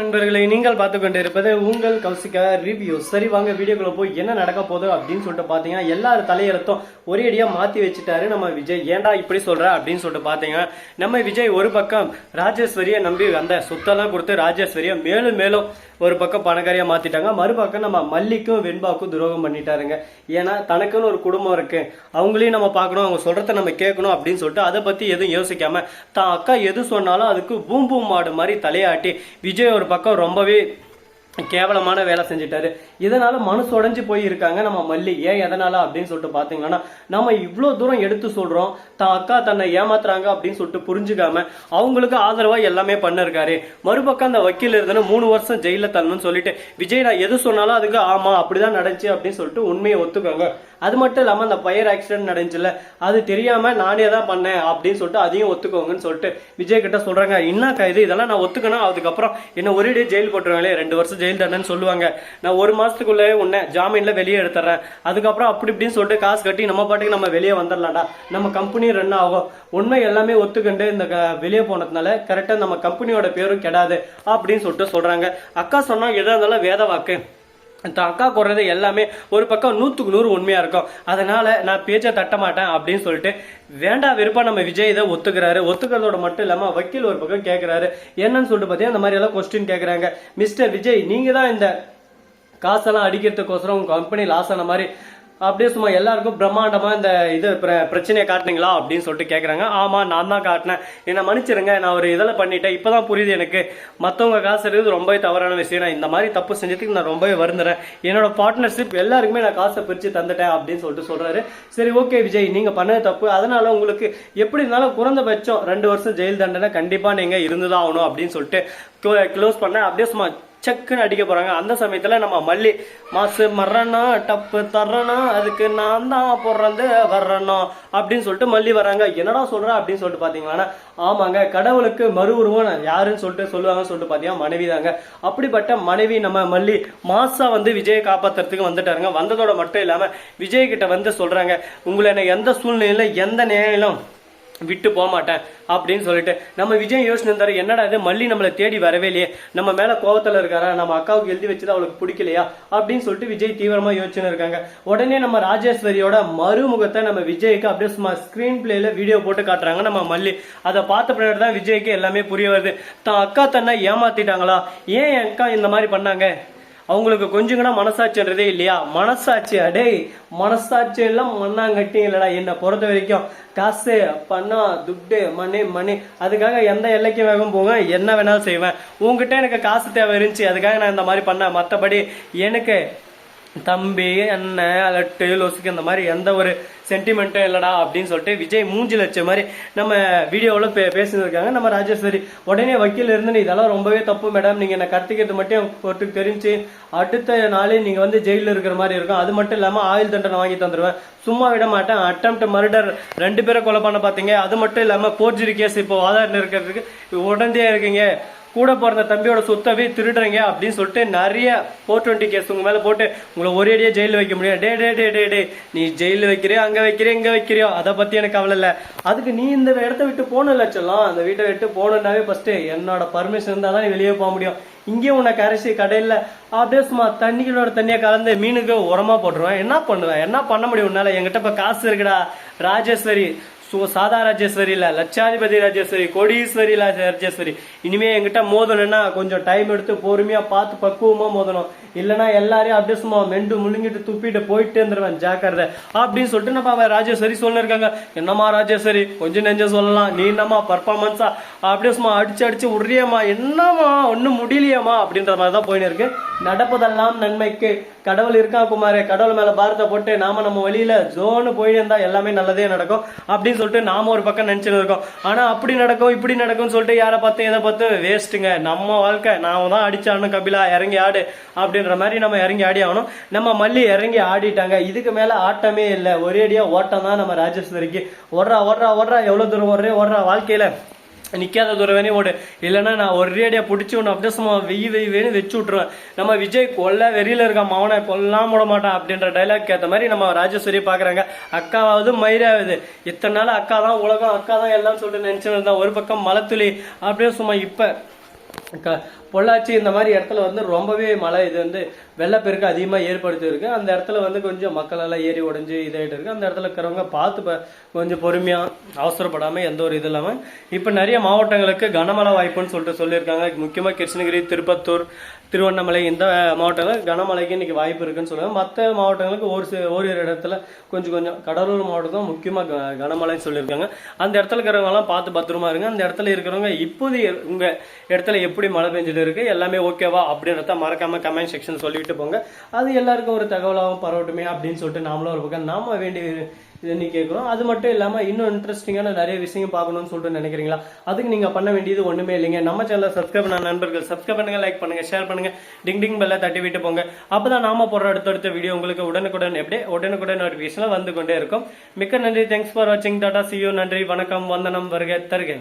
நண்பர்களை நீங்கள் பார்த்து கொண்டு இருப்பது உங்கள் கௌசிகா ரிவ்யூ. சரி வாங்க வீடியோக்குள்ள போய் என்ன நடக்க போகுது அப்படின்னு சொல்லிட்டு பாத்தீங்கன்னா எல்லாரும் தலையெழுத்தும் ஒரே அடியா மாத்தி வச்சுட்டாரு நம்ம விஜய். ஏன்டா இப்படி சொல்ற அப்படின்னு சொல்லிட்டு பாத்தீங்கன்னா நம்ம விஜய் ஒரு பக்கம் ராஜேஸ்வரியை நம்பி அந்த சொத்தெல்லாம் கொடுத்து ராஜேஸ்வரியை மேலும் மேலும் ஒரு பக்கம் பணக்காரியா மாத்திட்டாங்க. மறுபக்கம் நம்ம மல்லிக்கும் வெண்பாக்கும் துரோகம் பண்ணிட்டாருங்க. ஏன்னா தனக்குன்னு ஒரு குடும்பம் இருக்கு, அவங்களையும் நம்ம பார்க்கணும், அவங்க சொல்றத நம்ம கேட்கணும் அப்படின்னு சொல்லிட்டு அதை பத்தி எதுவும் யோசிக்காம தான் அக்கா எது சொன்னாலும் அதுக்கு பூம் பூம் மாடு மாதிரி தலையாட்டி விஜய் ஒரு பக்கம் ரொம்பவே கேவலமான வேலை செஞ்சுட்டாரு. இதனால மனசு உடைஞ்சு போய் இருக்காங்க நம்ம மல்லி. ஏன் எதனால அப்படின்னு சொல்லிட்டு பாத்தீங்கன்னா நம்ம இவ்வளவு தூரம் எடுத்து சொல்றோம், தான் அக்கா தன்னை ஏமாத்துறாங்க அப்படின்னு சொல்லிட்டு புரிஞ்சுக்காம அவங்களுக்கு ஆதரவா எல்லாமே பண்ணிருக்காரு. மறுபக்கம் அந்த வக்கீல் இருந்தது 3 வருஷம் ஜெயில தரணும்னு சொல்லிட்டு விஜய் நான் எது சொன்னாலும் அதுக்கு ஆமா அப்படிதான் நடந்துச்சு அப்படின்னு சொல்லிட்டு உண்மையை ஒத்துக்கோங்க. அது மட்டும் இல்லாம அந்த ஃபயர் ஆக்சிடென்ட் நடந்துச்சுல அது தெரியாம நானே தான் பண்ணேன் அப்படின்னு சொல்லிட்டு அதையும் ஒத்துக்கோங்கன்னு சொல்லிட்டு விஜய் கிட்ட சொல்றாங்க. என்னக்கா இது, இதெல்லாம் நான் ஒத்துக்கணும், அதுக்கப்புறம் என்ன ஒரே டே ஜெயில் போட்டுருவாங்களே, 2 வருஷம் ஜெயில் தண்டனை சொல்லுவாங்க, நான் 1 மாசத்துக்குள்ளே உன்னை ஜாமீன்ல வெளியே எடுத்துறேன், அதுக்கப்புறம் அப்படி இப்படின்னு சொல்லிட்டு காசு கட்டி நம்ம பாட்டுக்கு நம்ம வெளியே வந்துடலாம்டா, நம்ம கம்பெனி ரன் ஆகும். உண்மை எல்லாமே ஒத்துக்கண்டு இந்த வெளியே போனதுனால கரெக்டா நம்ம கம்பெனியோட பேரும் கெடாது அப்படின்னு சொல்லிட்டு சொல்றாங்க. அக்கா சொன்னா எதா இருந்தாலும் வேத வாக்கு, அக்கா போடுறது எல்லாமே ஒரு பக்கம் 100க்கு 100 உண்மையா இருக்கும், அதனால நான் பேச்சை தட்ட மாட்டேன் அப்படின்னு சொல்லிட்டு வேண்டா வெறுப்பா நம்ம விஜய் இதை ஒத்துக்கிறாரு. ஒத்துக்கிறதோட மட்டும் இல்லாம வக்கீல் ஒரு பக்கம் கேட்கிறாரு. என்னன்னு சொல்லிட்டு பாத்தீங்கன்னா இந்த மாதிரி எல்லாம் கொஸ்டின் கேட்கறாங்க. மிஸ்டர் விஜய், நீங்க தான் இந்த காசெல்லாம் அடிக்கிறதுக்கோசரம் உங்க கம்பெனி லாஸ் ஆன மாதிரி அப்படியே சும்மா எல்லாருக்கும் பிரம்மாண்டமா இந்த இது பிரச்சனையை காட்டினீங்களா அப்படின்னு சொல்லிட்டு கேட்கறாங்க. ஆமா நான் தான் காட்டினேன், என்ன மன்னிச்சிருங்க, நான் ஒரு இதெல்லாம் பண்ணிட்டேன், இப்பதான் புரியுது எனக்கு மற்றவங்க காசு இருக்குது ரொம்பவே தவறான விஷயம், நான் இந்த மாதிரி தப்பு செஞ்சதுக்கு நான் ரொம்பவே வருந்துறேன், என்னோட பார்ட்னர்ஷிப் எல்லாருக்குமே நான் காசை பிரிச்சு தந்துட்டேன் அப்படின்னு சொல்லிட்டு சொல்றாரு. சரி ஓகே விஜய், நீங்க பண்ணது தப்பு, அதனால உங்களுக்கு எப்படி இருந்தாலும் குறைந்தபட்சம் 2 வருஷம் ஜெயில் தண்டனை கண்டிப்பா நீங்க இருந்துதான் ஆகணும் அப்படின்னு சொல்லிட்டு க்ளோஸ் பண்ண அப்படியே சும்மா சக்குன்னு அடிக்க போறாங்க. அந்த சமயத்துல நம்ம மல்லி மாசு மர்றனா டப்பு தர்றனா அதுக்கு நான் தான் போடுறது வர்றனோ அப்படின்னு சொல்லிட்டு மல்லி வராங்க. என்னடா சொல்ற அப்படின்னு சொல்லிட்டு பாத்தீங்கன்னா ஆமாங்க, கடவுளுக்கு மறு உருவம் யாருன்னு சொல்லிட்டு சொல்லுவாங்கன்னு சொல்லிட்டு பாத்தீங்கன்னா மனைவி தாங்க. அப்படிப்பட்ட மனைவி நம்ம மல்லி மாசா வந்து விஜயை காப்பாத்துறதுக்கு வந்துட்டாருங்க. வந்ததோட மட்டும் இல்லாம விஜய் கிட்ட வந்து சொல்றாங்க, உங்களை என்ன எந்த சூழ்நிலையில எந்த நேரம் விட்டு போக மாட்டேன் அப்படின்னு சொல்லிட்டு நம்ம விஜய் யோசனை இருந்தாரு. என்னடா இது, மல்லி நம்மளை தேடி வரவே இல்லையே, நம்ம மேல கோவத்துல இருக்காரா, நம்ம அக்காவுக்கு எழுதி வச்சது அவளுக்கு பிடிக்கலையா அப்படின்னு சொல்லிட்டு விஜய் தீவிரமா யோசனை இருக்காங்க. உடனே நம்ம ராஜேஸ்வரியோட மறுமுகத்தை நம்ம விஜய்க்கு அப்படியே சும்மா ஸ்கிரீன் பிளேல வீடியோ போட்டு காட்டுறாங்க நம்ம மல்லி. அதை பார்த்த பின்னாடி தான் விஜய்க்கு எல்லாமே புரிய வருது. தான் அக்கா தன்னை ஏமாத்திட்டாங்களா, ஏன் என் அக்கா இந்த மாதிரி பண்ணாங்க, அவங்களுக்கு கொஞ்சம் கூட மனசாட்சின்றதே இல்லையா, மனசாட்சி அடே மனசாட்சி எல்லாம் மண்ணாங்கட்டி இல்லடா. என்னை பொறுத்த வரைக்கும் காசு பணம் துட்டு மணி மணி அதுக்காக எந்த எல்லைக்கும் வேகம் போவேன், என்ன வேணாலும் செய்வேன். உங்ககிட்ட எனக்கு காசு தேவை இருந்துச்சு, அதுக்காக நான் இந்த மாதிரி பண்ணேன், மற்றபடி எனக்கு தம்பி அண்ணன் அலட்டு லொசுக்கு இந்த மாதிரி எந்த ஒரு சென்டிமெண்ட்டும் இல்லடா அப்படின்னு சொல்லிட்டு விஜய் மூஞ்சில் வச்ச மாதிரி நம்ம வீடியோவில் பேசியிருக்காங்க நம்ம ராஜேஸ்வரி. உடனே வக்கீல் இருந்து இதெல்லாம் ரொம்பவே தப்பு மேடம், நீங்க என்ன கடத்திக்கிறது மட்டும் கோர்ட்டுக்கு தெரிஞ்சு அடுத்த நாளே நீங்க வந்து ஜெயிலில் இருக்கிற மாதிரி இருக்கும், அது மட்டும் இல்லாம ஆயுள் தண்டனை வாங்கி தந்துடுவேன், சும்மா விட மாட்டேன், அட்டெம்ப்ட் மர்டர் 2 பேரை கொலை பண்ண பாத்தீங்க, அது மட்டும் இல்லாம போர்ஜரி கேஸ் இப்போ ஆதாரம் இருக்கிறதுக்கு உடனே இருக்கீங்க, கூட பிறந்த தம்பியோட சொத்தவே திருடுறீங்க அப்படின்னு சொல்லிட்டு நிறைய 420 கேஸ் உங்க மேல போட்டு உங்களை ஒரே அடியே ஜெயில வைக்க முடியும். டே டே டே டே டே நீ ஜெயில வைக்கிறியோ அங்க வைக்கிறியோ இங்க வைக்கிறியோ அதை பத்தி எனக்கு கவலை இல்ல, அதுக்கு நீ இந்த இடத்த விட்டு போகணும் லட்சம், அந்த வீட்டை விட்டு போகணுன்னாவே ஃபர்ஸ்ட் என்னோட பர்மிஷன் இருந்தா தான் நீ வெளியே போக முடியும். இங்கேயும் உன்னை கரைச்சி கடையில் அப்படியே சும்மா தண்ணிகளோட தண்ணியை கலந்து மீனுக்கு உரமா போட்டுருவேன், என்ன பண்ணுவேன், என்ன பண்ண முடியும் உன்னால, என்கிட்ட இப்ப காசு இருக்குடா ராஜேஸ்வரி, சாதா ராஜேஸ்வரி இல்ல, லட்சாதிபதி ராஜேஸ்வரி, கோடீஸ்வரி ராஜேஸ்வரி, இனிமே என்கிட்ட மோதணும்னா கொஞ்சம் டைம் எடுத்து பொறுமையா பார்த்து பக்குவமா மோதணும், இல்லைன்னா எல்லாரையும் அப்படியே சும்மா மெண்டு முழுங்கிட்டு துப்பிட்டு போயிட்டு இருந்துருவேன் ஜாக்கிரதை அப்படின்னு சொல்லிட்டு நம்ம ராஜேஸ்வரி சொல்லிருக்காங்க. என்னமா ராஜேஸ்வரி கொஞ்சம் நெஞ்சம் சொல்லலாம், நீ என்னமா பர்ஃபார்மன்ஸா அப்படியே சும்மா அடிச்சு உரியமா, என்னமா ஒன்னும் முடியலையாமா அப்படின்ற மாதிரி தான் போயின்னு இருக்கு. நடப்பதெல்லாம் நன்மைக்கு, கடவுள் இருக்கா குமாரே, கடவுள் மேல பாரத்தை போட்டு நாம நம்ம வழியில ஜோனு போயிட்டு இருந்தா எல்லாமே நல்லதே நடக்கும் அப்படின்னு சொல்லிட்டு நாம ஒரு பக்கம் நினைச்சுட்டு இருக்கோம். ஆனா அப்படி நடக்கும் இப்படி நடக்கும்னு சொல்லிட்டு யாரை பார்த்து எதை பார்த்து வேஸ்ட்டுங்க, நம்ம வாழ்க்கை நாம தான் அடிச்சாடணும், கபிலா இறங்கி ஆடு அப்படின்ற மாதிரி நம்ம இறங்கி ஆடி ஆகணும். நம்ம மல்லி இறங்கி ஆடிட்டாங்க, இதுக்கு மேல ஆட்டமே இல்லை, ஒரே அடியா ஓட்டம் தான் நம்ம ராஜேஸ்வரிக்கு. ஓடுறா ஓடுறா ஓடுறா, எவ்வளவு தூரம் ஓடுறா வாழ்க்கையில நிக்காத தூரவேனே ஓடு, இல்லைன்னா நான் ஒரே அடியா பிடிச்சி ஒன்று அப்படியே சும்மா வெய்வேன்னு வச்சு விட்டுருவேன். நம்ம விஜய் கொல்ல வெறியில இருக்கான், அவனை கொல்லாம் விட மாட்டான் அப்படின்ற டைலாக் ஏற்ற மாதிரி நம்ம ராஜேஸ்வரி பாக்குறாங்க. அக்காவது மயிராகுது, இத்தனை நாள் அக்கா தான் உலகம், அக்கா தான் எல்லாம் சொல்லிட்டு நினைச்சுன்னு இருந்தா, ஒரு பக்கம் மலத்துளி அப்படியே சும்மா இப்ப பொள்ளாச்சி இந்த மாதிரி இடத்துல வந்து ரொம்பவே மழை இது வந்து வெள்ளப்பெருக்கு அதிகமாக ஏற்படுத்தி இருக்கு. அந்த இடத்துல வந்து கொஞ்சம் மக்கள் எல்லாம் ஏறி உடஞ்சி இதாகிட்டு இருக்கு. அந்த இடத்துல இருக்கிறவங்க பார்த்து கொஞ்சம் பொறுமையாக அவசரப்படாமல் எந்த ஒரு இது இல்லாமல் இப்போ நிறைய மாவட்டங்களுக்கு கனமழை வாய்ப்புன்னு சொல்லிட்டு சொல்லியிருக்காங்க. முக்கியமாக கிருஷ்ணகிரி, திருப்பத்தூர், திருவண்ணாமலை இந்த மாவட்டங்கள் கனமழைக்கு இன்னைக்கு வாய்ப்பு இருக்குன்னு சொல்லுவாங்க. மற்ற மாவட்டங்களுக்கு ஓரிரு இடத்துல கொஞ்சம் கடலூர் மாவட்டம் முக்கியமாக கனமழைன்னு சொல்லியிருக்காங்க. அந்த இடத்துல இருக்கிறவங்க எல்லாம் பார்த்து பத்திரமா இருங்க. அந்த இடத்துல இருக்கிறவங்க இப்போது உங்க இடத்துல எப்படி மழை பெஞ்சிட்டு இருக்கு எல்லாமே ஓகேவா அப்படின்றத மறக்காம கமெண்ட் செக்ஷன் சொல்லிட்டு போங்க. அது எல்லாருக்கும் ஒரு தகவலாகவும் பரவட்டுமே அப்படின்னு சொல்லிட்டு நாமளும் ஒரு பக்கம் நாம வேண்டிய இது கேட்குறோம். அது மட்டும் இல்லாமல் இன்னும் இன்ட்ரெஸ்டிங்கான நிறைய விஷயம் பார்க்கணும்னு சொல்லிட்டு நினைக்கிறீங்களா? அதுக்கு நீங்கள் பண்ண வேண்டியது ஒன்றுமே இல்லைங்க. நம்ம சேனலை சப்ஸ்கிரைப் பண்ண நண்பர்கள் சப்ஸ்கிரைப் பண்ணுங்க, லைக் பண்ணுங்க, ஷேர் பண்ணுங்க, டிங் பெல்ல தட்டி விட்டு போங்க. அப்பதான் நாம போடுற அடுத்தடுத்த வீடியோ உங்களுக்கு உடனுக்குடன் நோட்டிஃபிகேஷன்ல வந்து கொண்டே இருக்கும். மிக்க நன்றி. தேங்க்ஸ் ஃபார் வாட்சிங். Tata, see you. நன்றி, வணக்கம், வந்தனம், வருக தருக.